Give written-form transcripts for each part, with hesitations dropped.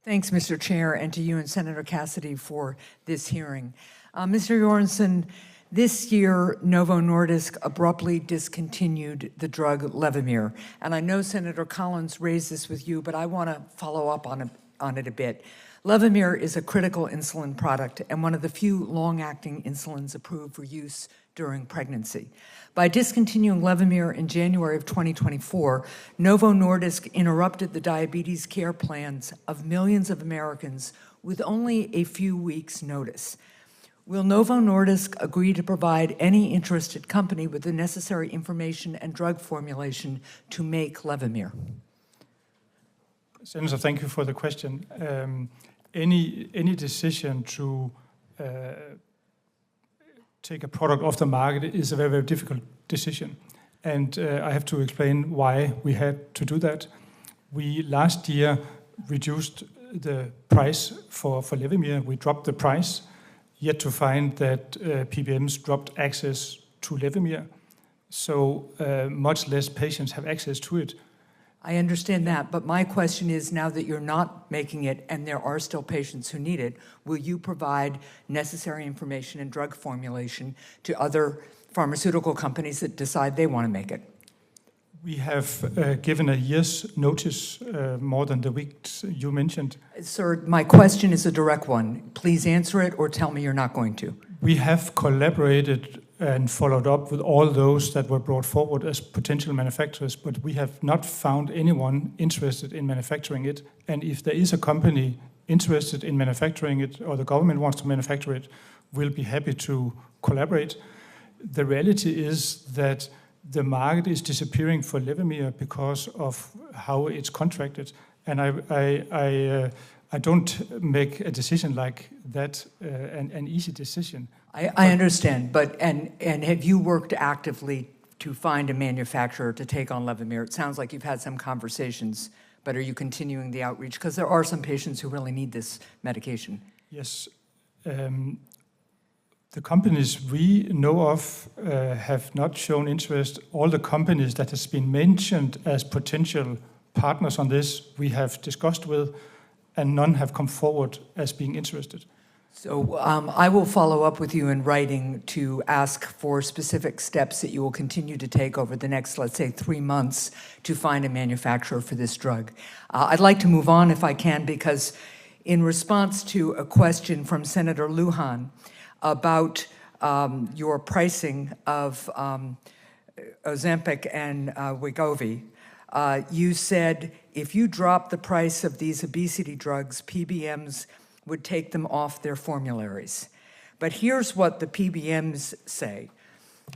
Thanks, Mr. Chair, and to you and Senator Cassidy for this hearing. Mr. Jorgensen, this year, Novo Nordisk abruptly discontinued the drug Levemir. And I know Senator Collins raised this with you, but I want to follow up on it a bit. Levemir is a critical insulin product and one of the few long-acting insulins approved for use during pregnancy. By discontinuing Levemir in January of 2024, Novo Nordisk interrupted the diabetes care plans of millions of Americans with only a few weeks' notice. Will Novo Nordisk agree to provide any interested company with the necessary information and drug formulation to make Levemir? Senator, thank you for the question. Any decision to take a product off the market is a very, very difficult decision. And I have to explain why we had to do that. We last year reduced the price for Levemir. We dropped the price, yet to find that PBMs dropped access to Levemir. So much less patients have access to it. I understand that, but my question is, now that you're not making it and there are still patients who need it, will you provide necessary information and drug formulation to other pharmaceutical companies that decide they want to make it? We have given a year's notice, more than the weeks you mentioned. Sir, my question is a direct one. Please answer it or tell me you're not going to. We have collaborated and followed up with all those that were brought forward as potential manufacturers, but we have not found anyone interested in manufacturing it. And if there is a company interested in manufacturing it, or the government wants to manufacture it, we'll be happy to collaborate. The reality is that the market is disappearing for Levemir because of how it's contracted. And I don't make a decision like that, an easy decision. I understand, but and have you worked actively to find a manufacturer to take on Levemir? It sounds like you've had some conversations, but are you continuing the outreach? Because there are some patients who really need this medication. Yes. The companies we know of have not shown interest. All the companies that has been mentioned as potential partners on this, we have discussed with, and none have come forward as being interested. So I will follow up with you in writing to ask for specific steps that you will continue to take over the next, let's say, 3 months to find a manufacturer for this drug. I'd like to move on if I can, because in response to a question from Senator Lujan about your pricing of Ozempic and Wegovy, you said if you drop the price of these obesity drugs, PBMs would take them off their formularies. But here's what the PBMs say.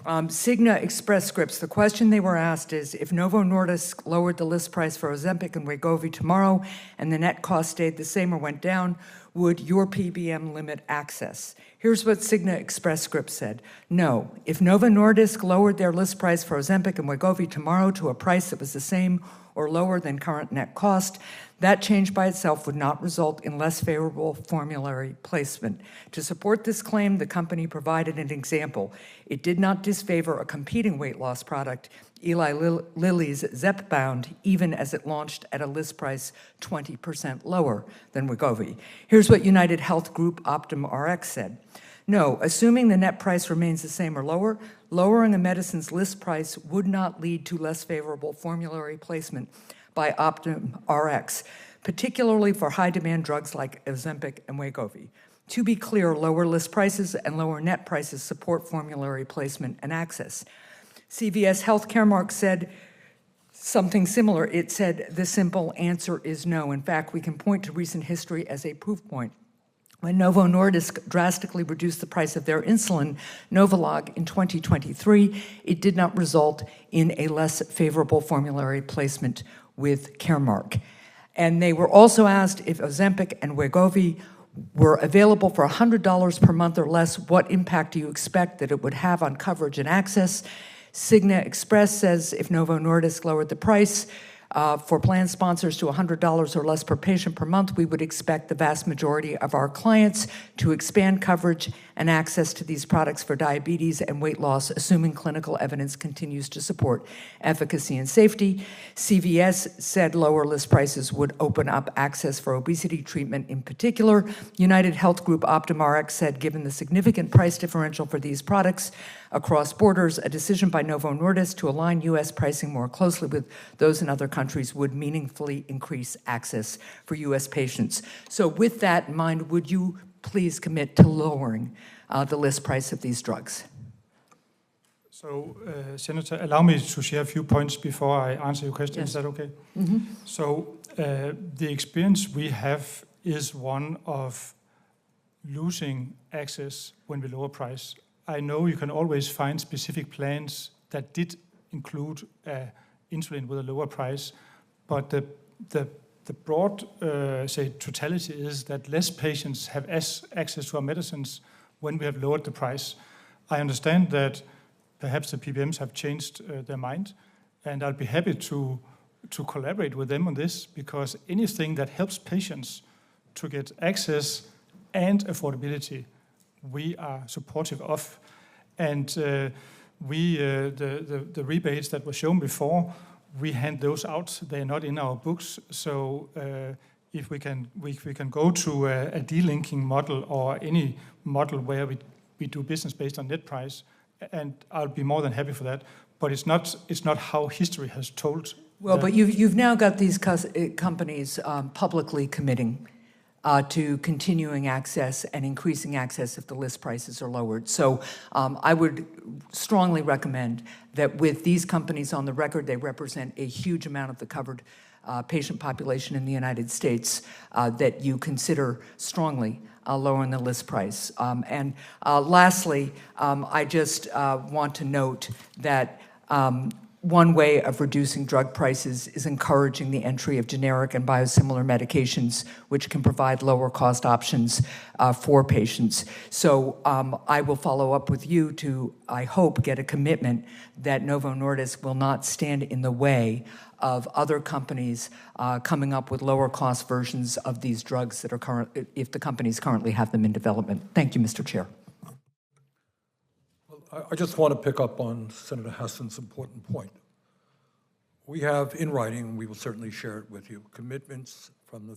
Cigna Express Scripts, the question they were asked is, if Novo Nordisk lowered the list price for Ozempic and Wegovy tomorrow and the net cost stayed the same or went down, would your PBM limit access? Here's what Cigna Express Scripts said. No, if Novo Nordisk lowered their list price for Ozempic and Wegovy tomorrow to a price that was the same or lower than current net cost, that change by itself would not result in less favorable formulary placement. To support this claim, the company provided an example. It did not disfavor a competing weight loss product, Eli Lilly's Zepbound, even as it launched at a list price 20% lower than Wegovy. Here's what United Health Group Optum RX said. No, assuming the net price remains the same or lower, lowering a medicine's list price would not lead to less favorable formulary placement by Optum RX, particularly for high-demand drugs like Ozempic and Wegovy. To be clear, lower list prices and lower net prices support formulary placement and access. CVS Health Caremark said something similar. It said the simple answer is no. In fact, we can point to recent history as a proof point. When Novo Nordisk drastically reduced the price of their insulin, Novolog, in 2023, it did not result in a less favorable formulary placement with Caremark. And they were also asked if Ozempic and Wegovy were available for $100 per month or less, what impact do you expect that it would have on coverage and access? Cigna Express says if Novo Nordisk lowered the price For plan sponsors to $100 or less per patient per month, we would expect the vast majority of our clients to expand coverage and access to these products for diabetes and weight loss, assuming clinical evidence continues to support efficacy and safety. CVS said lower list prices would open up access for obesity treatment in particular. United Health Group OptumRx said given the significant price differential for these products across borders, a decision by Novo Nordisk to align U.S. pricing more closely with those in other countries would meaningfully increase access for U.S. patients. So with that in mind, would you please commit to lowering the list price of these drugs? So, Senator, allow me to share a few points before I answer your question. Yes. Is that okay? Mm-hmm. So, the experience we have is one of losing access when we lower price. I know you can always find specific plans that did include insulin with a lower price, but the broad, say, totality is that less patients have access to our medicines when we have lowered the price. I understand that perhaps the PBMs have changed their mind, and I'll be happy to collaborate with them on this, because anything that helps patients to get access and affordability, we are supportive of. And the rebates that were shown before, we hand those out. They're not in our books. So if we can go to a delinking model or any model where we do business based on net price, and I'll be more than happy for that. But it's not how history has told. Well, but you've now got these companies publicly committing to continuing access and increasing access if the list prices are lowered. So I would strongly recommend that with these companies on the record, they represent a huge amount of the covered patient population in the United States, that you consider strongly lowering the list price. And lastly, I just want to note that one way of reducing drug prices is encouraging the entry of generic and biosimilar medications, which can provide lower cost options for patients. So I will follow up with you to, I hope, get a commitment that Novo Nordisk will not stand in the way of other companies coming up with lower cost versions of these drugs that are if the companies currently have them in development. Thank you, Mr. Chair. I just want to pick up on Senator Hassan's important point. We have in writing, and we will certainly share it with you, commitments from the